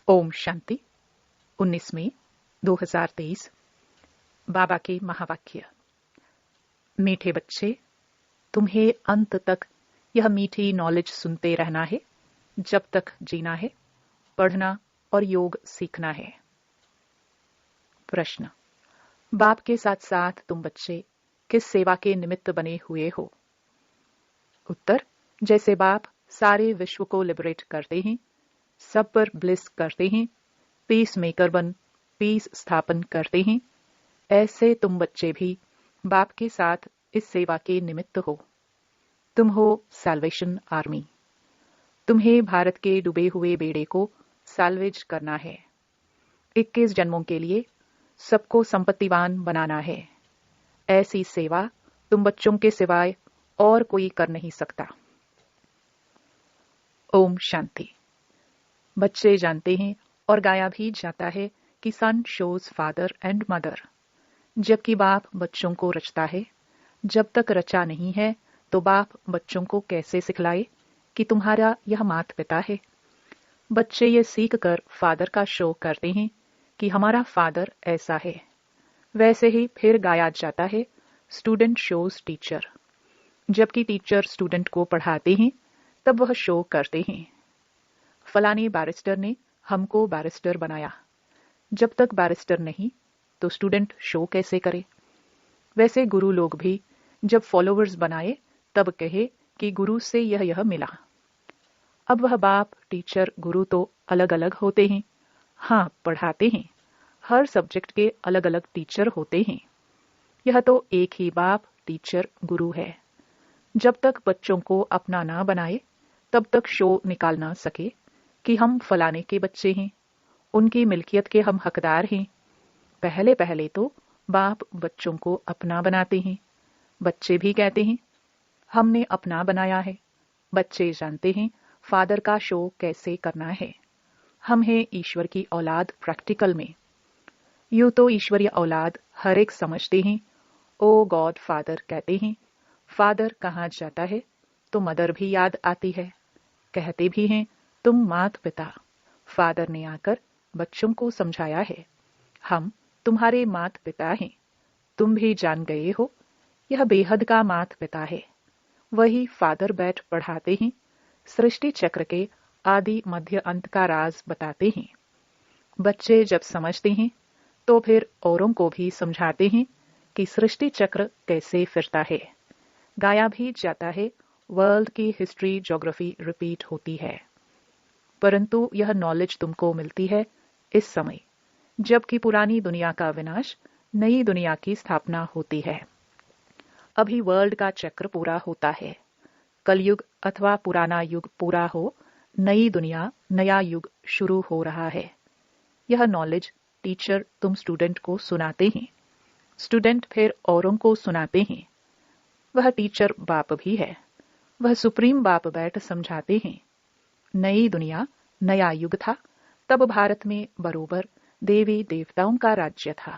ओम शांति। 19 मई 2023। बाबा के महावाक्य। मीठे बच्चे, तुम्हें अंत तक यह मीठी नॉलेज सुनते रहना है। जब तक जीना है, पढ़ना और योग सीखना है। प्रश्न: बाप के साथ साथ तुम बच्चे किस सेवा के निमित्त बने हुए हो? उत्तर: जैसे बाप सारे विश्व को लिबरेट करते हैं, सब पर ब्लिस करते हैं, पीस मेकर बन पीस स्थापन करते हैं, ऐसे तुम बच्चे भी बाप के साथ इस सेवा के निमित्त हो। तुम हो सैल्वेशन आर्मी। तुम्हें भारत के डूबे हुए बेड़े को सैल्वेज करना है। 21 जन्मों के लिए सबको संपत्तिवान बनाना है। ऐसी सेवा तुम बच्चों के सिवाय और कोई कर नहीं सकता। ओम शांति। बच्चे जानते हैं और गाया भी जाता है कि सन शोज फादर एंड मदर। जबकि बाप बच्चों को रचता है, जब तक रचा नहीं है तो बाप बच्चों को कैसे सिखलाए कि तुम्हारा यह मात पिता है। बच्चे ये सीख कर फादर का शो करते हैं कि हमारा फादर ऐसा है। वैसे ही फिर गाया जाता है स्टूडेंट शोज टीचर। जबकि टीचर स्टूडेंट को पढ़ाते हैं तब वह शो करते हैं। फलाने बैरिस्टर ने हमको बैरिस्टर बनाया। जब तक बैरिस्टर नहीं तो स्टूडेंट शो कैसे करे। वैसे गुरु लोग भी जब फॉलोअर्स बनाए तब कहे कि गुरु से यह मिला। अब वह बाप टीचर गुरु तो अलग अलग होते हैं। हाँ, पढ़ाते हैं। हर सब्जेक्ट के अलग अलग टीचर होते हैं। यह तो एक ही बाप टीचर गुरु है। जब तक बच्चों को अपना ना बनाए तब तक शो निकाल ना सके कि हम फलाने के बच्चे हैं, उनकी मिल्कियत के हम हकदार हैं। पहले पहले तो बाप बच्चों को अपना बनाते हैं। बच्चे भी कहते हैं हमने अपना बनाया है। बच्चे जानते हैं फादर का शो कैसे करना है। हम हैं ईश्वर की औलाद प्रैक्टिकल में। यूं तो ईश्वरीय औलाद हर एक समझते हैं। ओ गॉड फादर कहते हैं। फादर कहाँ जाता है तो मदर भी याद आती है। कहते भी हैं तुम मात पिता। फादर ने आकर बच्चों को समझाया है, हम तुम्हारे मात पिता हैं। तुम भी जान गए हो यह बेहद का मात पिता है। वही फादर बैठ पढ़ाते हैं। सृष्टि चक्र के आदि मध्य अंत का राज बताते हैं। बच्चे जब समझते हैं तो फिर औरों को भी समझाते हैं कि सृष्टि चक्र कैसे फिरता है। गाया भी जाता है वर्ल्ड की हिस्ट्री ज्योग्राफी रिपीट होती है। परंतु यह नॉलेज तुमको मिलती है इस समय, जबकि पुरानी दुनिया का विनाश, नई दुनिया की स्थापना होती है। अभी वर्ल्ड का चक्र पूरा होता है। कलयुग अथवा पुराना युग पूरा हो, नई दुनिया नया युग शुरू हो रहा है। यह नॉलेज टीचर तुम स्टूडेंट को सुनाते हैं। स्टूडेंट फिर औरों को सुनाते हैं। वह टीचर बाप भी है। वह सुप्रीम बाप बैठ समझाते हैं। नई दुनिया नया युग था, तब भारत में बरोबर देवी देवताओं का राज्य था।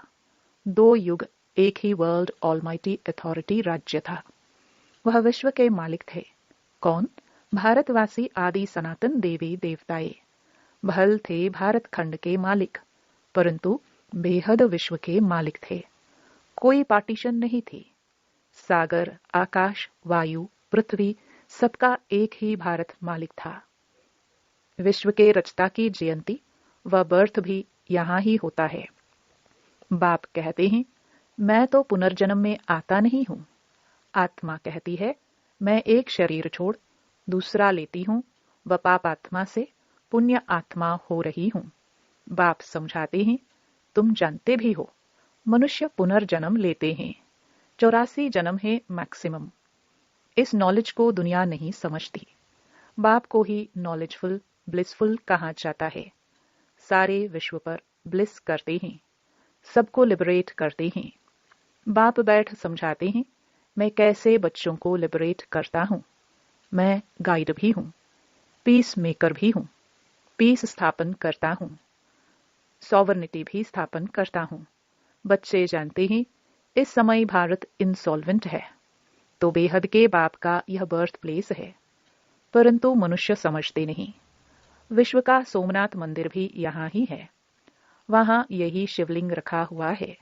2 युग एक ही वर्ल्ड ऑलमाइटी अथॉरिटी राज्य था। वह विश्व के मालिक थे। कौन? भारतवासी आदि सनातन देवी देवताए। भल थे भारत खंड के मालिक, परंतु बेहद विश्व के मालिक थे। कोई पार्टीशन नहीं थी। सागर, आकाश, वायु, पृथ्वी सबका एक ही भारत मालिक था। विश्व के रचता की जयंती व बर्थ भी यहाँ ही होता है। बाप कहते हैं मैं तो पुनर्जन्म में आता नहीं हूं। आत्मा कहती है मैं एक शरीर छोड़ दूसरा लेती हूं व पाप आत्मा से पुण्य आत्मा हो रही हूं। बाप समझाते हैं तुम जानते भी हो मनुष्य पुनर्जन्म लेते हैं। 84 जन्म है मैक्सिमम। इस नॉलेज को दुनिया नहीं समझती। बाप को ही नॉलेजफुल ब्लिसफुल कहा जाता है। सारे विश्व पर ब्लिस करते हैं, सबको लिबरेट करते हैं। बाप बैठ समझाते हैं मैं कैसे बच्चों को लिबरेट करता हूं। मैं गाइड भी हूं, पीस मेकर भी हूं, पीस स्थापन करता हूं, सॉवरनिटी भी स्थापन करता हूं। बच्चे जानते हैं इस समय भारत इंसॉल्वेंट है, तो बेहद के बाप का यह बर्थ प्लेस है। परंतु मनुष्य समझते नहीं। विश्व का सोमनाथ मंदिर भी यहाँ ही है। वहां यही शिवलिंग रखा हुआ है।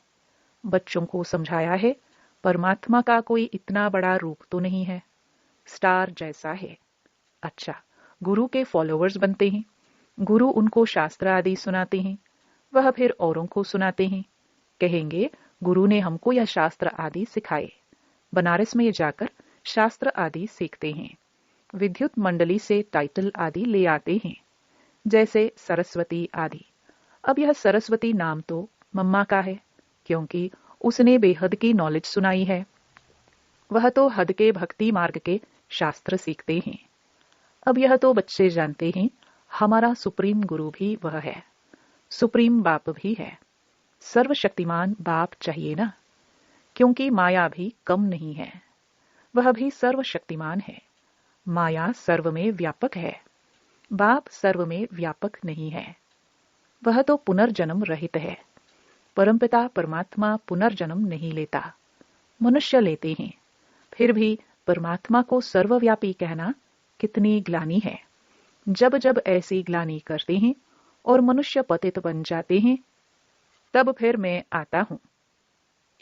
बच्चों को समझाया है, परमात्मा का कोई इतना बड़ा रूप तो नहीं है, स्टार जैसा है। अच्छा, गुरु के फॉलोअर्स बनते हैं। गुरु उनको शास्त्र आदि सुनाते हैं, वह फिर औरों को सुनाते हैं। कहेंगे गुरु ने हमको यह शास्त्र आदि सिखाए। बनारस में जाकर शास्त्र आदि सीखते हैं। विद्युत मंडली से टाइटल आदि ले आते हैं, जैसे सरस्वती आदि। अब यह सरस्वती नाम तो मम्मा का है, क्योंकि उसने बेहद की नॉलेज सुनाई है। वह तो हद के भक्ति मार्ग के शास्त्र सीखते हैं। अब यह तो बच्चे जानते हैं, हमारा सुप्रीम गुरु भी वह है, सुप्रीम बाप भी है। सर्वशक्तिमान बाप चाहिए ना, क्योंकि माया भी कम नहीं है, वह भी सर्वशक्तिमान है। माया सर्व में व्यापक है, बाप सर्व में व्यापक नहीं है। वह तो पुनर्जन्म रहित है। परमपिता परमात्मा पुनर्जन्म नहीं लेता, मनुष्य लेते हैं। फिर भी परमात्मा को सर्वव्यापी कहना कितनी ग्लानि है। जब जब ऐसी ग्लानि करते हैं और मनुष्य पतित बन जाते हैं, तब फिर मैं आता हूं।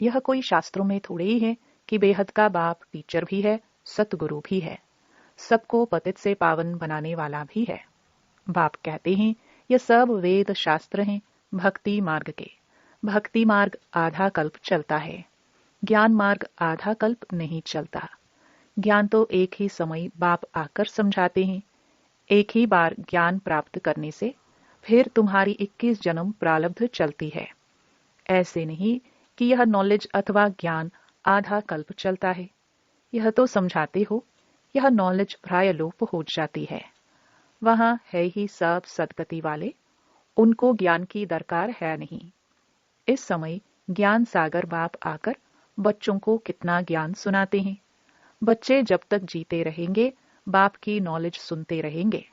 यह कोई शास्त्रों में थोड़े ही है कि बेहद का बाप टीचर भी है, सतगुरु भी है, सबको पतित से पावन बनाने वाला भी है। बाप कहते हैं यह सब वेद शास्त्र हैं भक्ति मार्ग के। भक्ति मार्ग आधा कल्प चलता है, ज्ञान मार्ग आधा कल्प नहीं चलता। ज्ञान तो एक ही समय बाप आकर समझाते हैं। एक ही बार ज्ञान प्राप्त करने से फिर तुम्हारी 21 जन्म प्रारब्ध चलती है। ऐसे नहीं कि यह नॉलेज अथवा ज्ञान आधा कल्प चलता है। यह तो समझाते हो यह नॉलेज प्रायलोप हो जाती है। वहां है ही सब सदगति वाले, उनको ज्ञान की दरकार है नहीं। इस समय ज्ञान सागर बाप आकर बच्चों को कितना ज्ञान सुनाते हैं। बच्चे जब तक जीते रहेंगे बाप की नॉलेज सुनते रहेंगे।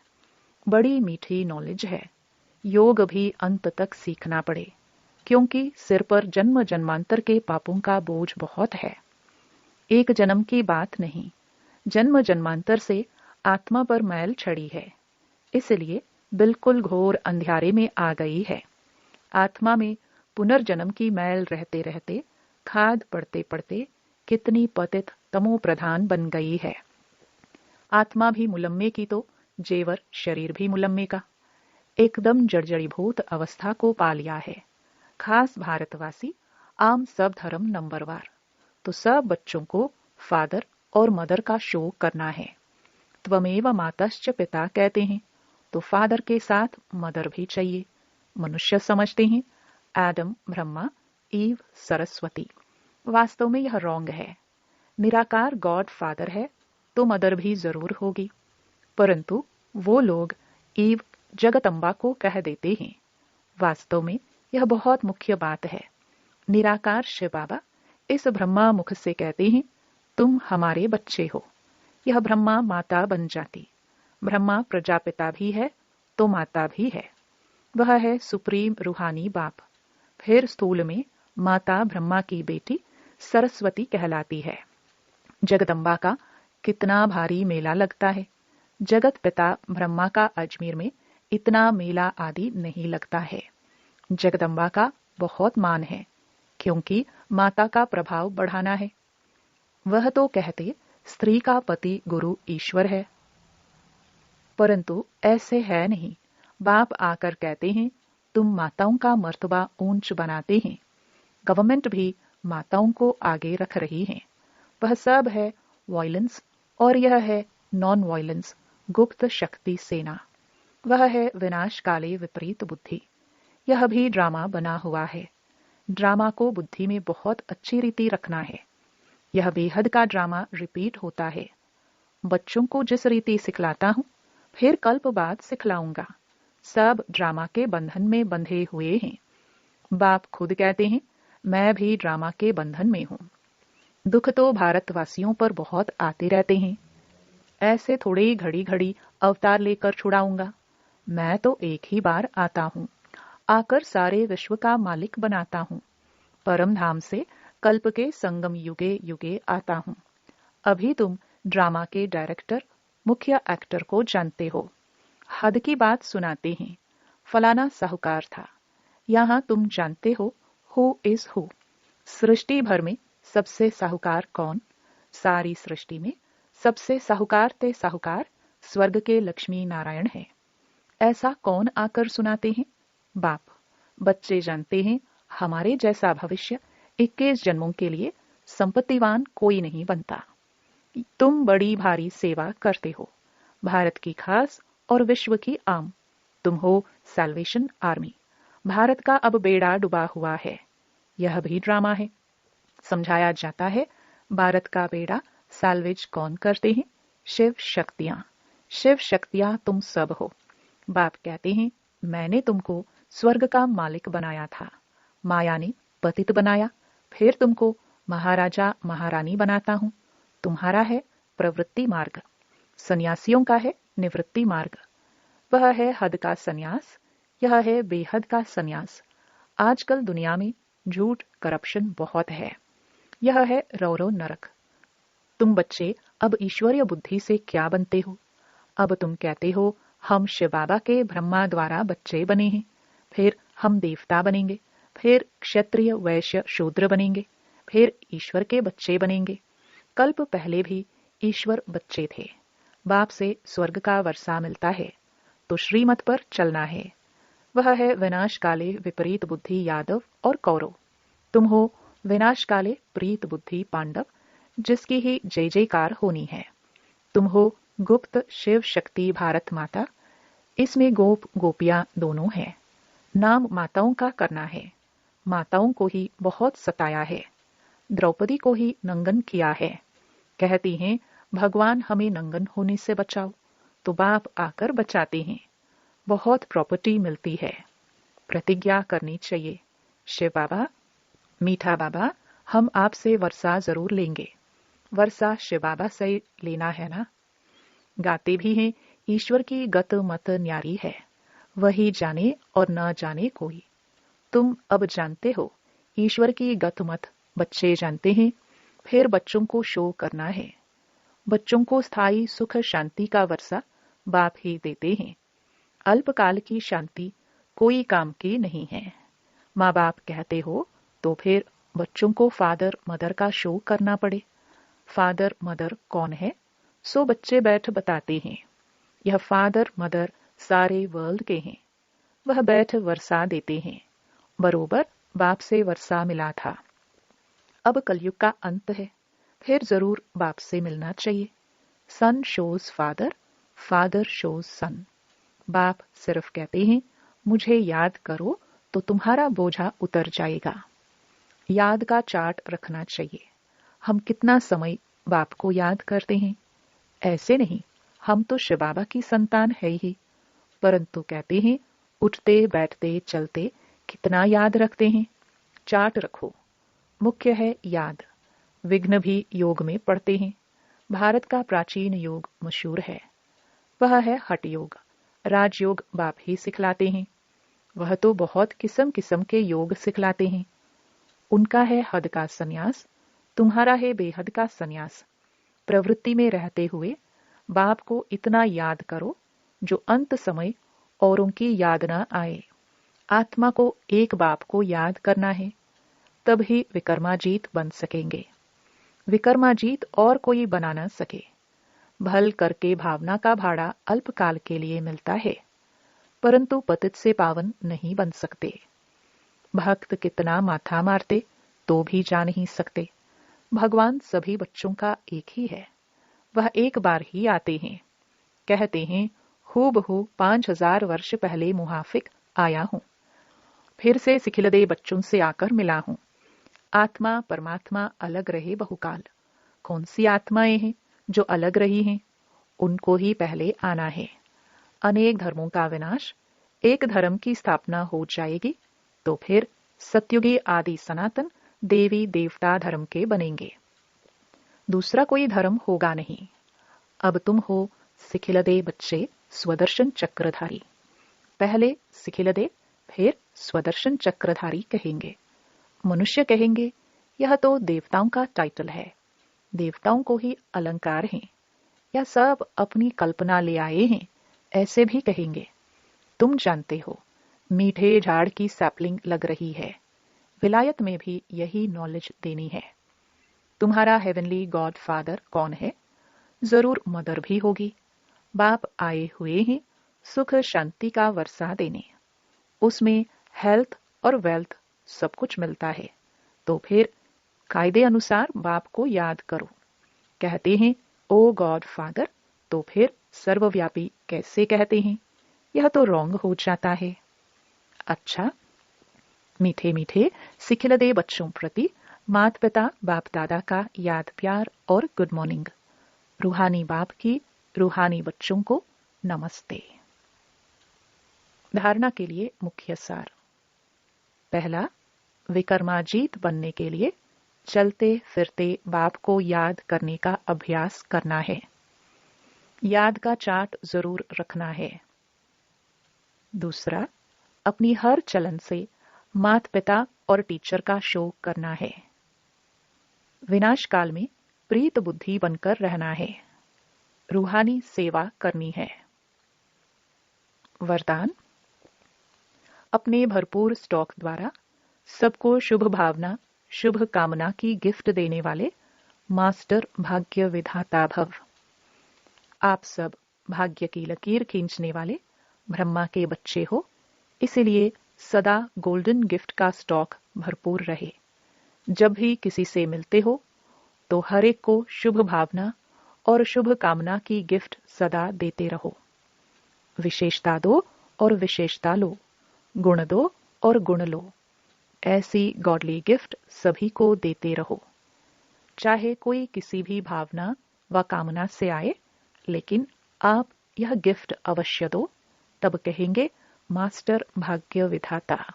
बड़ी मीठी नॉलेज है। योग भी अंत तक सीखना पड़े, क्योंकि सिर पर जन्म जन्मांतर के पापों का बोझ बहुत है। एक जन्म की बात नहीं, जन्म जन्मांतर से आत्मा पर मैल चढ़ी है, इसलिए बिल्कुल घोर अंधियारे में आ गई है। आत्मा में पुनर्जन्म की मैल रहते रहते, खाद पड़ते पड़ते कितनी पतित तमो प्रधान बन गई है। आत्मा भी मुलम्मे की तो जेवर शरीर भी मुलम्मे का, एकदम जर्जरीभूत अवस्था को पा लिया है। खास भारतवासी आम सब धर्म नंबरवार, तो सब बच्चों को फादर और मदर का शो करना है। त्वमेव मातश्च पिता कहते हैं, तो फादर के साथ मदर भी चाहिए। मनुष्य समझते हैं एडम ब्रह्मा, ईव सरस्वती। वास्तव में यह रॉन्ग है। निराकार गॉड फादर है तो मदर भी जरूर होगी, परंतु वो लोग ईव जगदम्बा को कह देते हैं। वास्तव में यह बहुत मुख्य बात है। निराकार शिव बाबा इस ब्रह्मा मुख से कहते हैं, तुम हमारे बच्चे हो। यह ब्रह्मा माता बन जाती। ब्रह्मा प्रजापिता भी है तो माता भी है। वह है सुप्रीम रूहानी बाप। फिर स्थूल में माता ब्रह्मा की बेटी सरस्वती कहलाती है। जगदम्बा का कितना भारी मेला लगता है। जगत पिता ब्रह्मा का अजमेर में इतना मेला आदि नहीं लगता है। जगदम्बा का बहुत मान है, क्योंकि माता का प्रभाव बढ़ाना है। वह तो कहते स्त्री का पति गुरु ईश्वर है, परंतु ऐसे है नहीं। बाप आकर कहते हैं तुम माताओं का मर्तबा ऊंच बनाते हैं। गवर्नमेंट भी माताओं को आगे रख रही है। वह सब है वायलेंस और यह है नॉन वायलेंस, गुप्त शक्ति सेना। वह है विनाश काले विपरीत बुद्धि। यह भी ड्रामा बना हुआ है। ड्रामा को बुद्धि में बहुत अच्छी रीति रखना है। यह बेहद का ड्रामा रिपीट होता है। बच्चों को जिस रीति सिखलाता हूं, फिर कल्प बाद सिखलाऊंगा। सब ड्रामा के बंधन में बंधे हुए हैं। बाप खुद कहते हैं मैं भी ड्रामा के बंधन में हूं। दुख तो भारतवासियों पर बहुत आते रहते हैं। ऐसे थोड़े ही घड़ी घड़ी अवतार लेकर छुड़ाऊंगा। मैं तो एक ही बार आता हूं, आकर सारे विश्व का मालिक बनाता हूं। परम धाम से कल्प के संगम युगे युगे आता हूं। अभी तुम ड्रामा के डायरेक्टर, मुख्य एक्टर को जानते हो। हद की बात सुनाते हैं। फलाना साहूकार था। यहाँ तुम जानते हो हु इज हु। सृष्टि भर में सबसे साहूकार कौन? सारी सृष्टि में सबसे साहूकार ते साहूकार स्वर्ग के लक्ष्मी नारायण है। ऐसा कौन आकर सुनाते हैं? बाप। बच्चे जानते हैं हमारे जैसा भविष्य 21 जन्मों के लिए संपत्तिवान कोई नहीं बनता। तुम बड़ी भारी सेवा करते हो, भारत की खास और विश्व की आम। तुम हो सैल्वेशन आर्मी। भारत का अब बेड़ा डूबा हुआ है। यह भी ड्रामा है। समझाया जाता है भारत का बेड़ा सैल्वेज कौन करते हैं? शिव शक्तियां। शिव शक्तियां तुम सब हो। बाप कहते हैं मैंने तुमको स्वर्ग का मालिक बनाया था, माया ने पतित बनाया, फिर तुमको महाराजा महारानी बनाता हूं। तुम्हारा है प्रवृत्ति मार्ग, सन्यासियों का है निवृत्ति मार्ग। वह है हद का सन्यास, यह है बेहद का सन्यास। आजकल दुनिया में झूठ करप्शन बहुत है। यह है रौरव नरक। तुम बच्चे अब ईश्वरीय बुद्धि से क्या बनते हो? अब तुम कहते हो हम शिव बाबा के ब्रह्मा द्वारा बच्चे बने हैं, फिर हम देवता बनेंगे, फिर क्षत्रिय वैश्य शूद्र बनेंगे, फिर ईश्वर के बच्चे बनेंगे। कल्प पहले भी ईश्वर बच्चे थे। बाप से स्वर्ग का वर्षा मिलता है तो श्रीमत पर चलना है। वह है विनाश काले विपरीत बुद्धि यादव और कौरव। तुम हो विनाश काले प्रीत बुद्धि पांडव, जिसकी ही जय जयकार होनी है। तुम हो गुप्त शिव शक्ति भारत माता। इसमें गोप गोपियां दोनों हैं। नाम माताओं का करना है। माताओं को ही बहुत सताया है। द्रौपदी को ही नंगन किया है। कहती हैं भगवान हमें नंगन होने से बचाओ, तो बाप आकर बचाते हैं। बहुत प्रॉपर्टी मिलती है। प्रतिज्ञा करनी चाहिए, शिव बाबा, मीठा बाबा, हम आपसे वर्षा जरूर लेंगे। वर्षा शिव बाबा से लेना है ना। गाते भी हैं ईश्वर की गत मत न्यारी है, वही जाने और न जाने कोई। तुम अब जानते हो ईश्वर की गत मत बच्चे जानते हैं। फिर बच्चों को शो करना है। बच्चों को स्थायी सुख शांति का वर्षा बाप ही देते हैं। अल्पकाल की शांति कोई काम की नहीं है। माँ बाप कहते हो तो फिर बच्चों को फादर मदर का शो करना पड़े। फादर मदर कौन है? सो बच्चे बैठ बताते हैं। यह फादर मदर सारे वर्ल्ड के हैं। वह बैठ वर्षा देते हैं। बरोबर बाप से वर्षा मिला था। अब कलयुग का अंत है, फिर जरूर बाप से मिलना चाहिए। सन शोज फादर, फादर शोज सन। बाप सिर्फ कहते हैं मुझे याद करो तो तुम्हारा बोझा उतर जाएगा। याद का चार्ट रखना चाहिए। हम कितना समय बाप को याद करते हैं? ऐसे नहीं, हम तो शिव बाबा की संतान है ही, परंतु कहते हैं उठते बैठते चलते कितना याद रखते हैं। चार्ट रखो। मुख्य है याद। विघ्न भी योग में पढ़ते हैं। भारत का प्राचीन योग मशहूर है। वह है हठ योग। राजयोग बाप ही सिखलाते हैं। वह तो बहुत किस्म किस्म के योग सिखलाते हैं। उनका है हद का सन्यास, तुम्हारा है बेहद का सन्यास। प्रवृत्ति में रहते हुए बाप को इतना याद करो जो अंत समय औरों की याद न आए। आत्मा को एक बाप को याद करना है, तभी विक्रमाजीत बन सकेंगे। विक्रमाजीत और कोई बना न सके। भल करके भावना का भाड़ा अल्पकाल के लिए मिलता है, परंतु पतित से पावन नहीं बन सकते। भक्त कितना माथा मारते तो भी जा नहीं सकते। भगवान सभी बच्चों का एक ही है। वह एक बार ही आते हैं। कहते हैं हूबहू 5000 वर्ष पहले मुहाफिक आया हूं, फिर से सिखिलदे बच्चों से आकर मिला हूं। आत्मा परमात्मा अलग रहे बहुकाल। कौन सी आत्माएं हैं जो अलग रही हैं? उनको ही पहले आना है। अनेक धर्मों का विनाश, एक धर्म की स्थापना हो जाएगी तो फिर सत्युगी आदि सनातन देवी देवता धर्म के बनेंगे। दूसरा कोई धर्म होगा नहीं। अब तुम हो सिखिलदे बच्चे स्वदर्शन चक्रधारी। पहले सिखिलदे, फिर स्वदर्शन चक्रधारी कहेंगे। मनुष्य कहेंगे यह तो देवताओं का टाइटल है, देवताओं को ही अलंकार हैं, या सब अपनी कल्पना ले आए हैं ऐसे भी कहेंगे, तुम जानते हो, मीठे झाड़ की सैपलिंग लग रही है। विलायत में भी यही नॉलेज देनी है। तुम्हारा हेवनली गॉड फादर कौन है? जरूर मदर भी होगी। बाप आए हुए हैं सुख शांति का वर्षा देने। उसमें हेल्थ और वेल्थ सब कुछ मिलता है। तो फिर कायदे अनुसार बाप को याद करो। कहते हैं ओ गॉड फादर, तो फिर सर्वव्यापी कैसे कहते हैं? यह तो रॉन्ग हो जाता है। अच्छा, मीठे मीठे सिखिलदे बच्चों प्रति मात पिता बाप दादा का याद प्यार और गुड मॉर्निंग। रूहानी बाप की रूहानी बच्चों को नमस्ते। धारणा के लिए मुख्य सार। पहला, विकर्माजीत बनने के लिए चलते फिरते बाप को याद करने का अभ्यास करना है। याद का चार्ट जरूर रखना है। दूसरा, अपनी हर चलन से मात पिता और टीचर का शो करना है। विनाश काल में प्रीत बुद्धि बनकर रहना है। रूहानी सेवा करनी है। वरदान, अपने भरपूर स्टॉक द्वारा सबको शुभ भावना शुभ कामना की गिफ्ट देने वाले मास्टर भाग्य विधाता भव। आप सब भाग्य की लकीर खींचने वाले ब्रह्मा के बच्चे हो, इसीलिए सदा गोल्डन गिफ्ट का स्टॉक भरपूर रहे। जब भी किसी से मिलते हो तो हर एक को शुभ भावना और शुभ कामना की गिफ्ट सदा देते रहो। विशेषता दो और विशेषता लो, गुण दो और गुण लो। ऐसी गॉडली गिफ्ट सभी को देते रहो। चाहे कोई किसी भी भावना व कामना से आए, लेकिन आप यह गिफ्ट अवश्य दो, तब कहेंगे मास्टर भाग्य विधाता।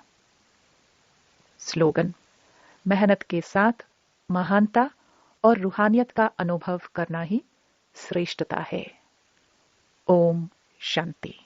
स्लोगन, मेहनत के साथ महानता और रूहानियत का अनुभव करना ही श्रेष्ठता है। ओम शांति।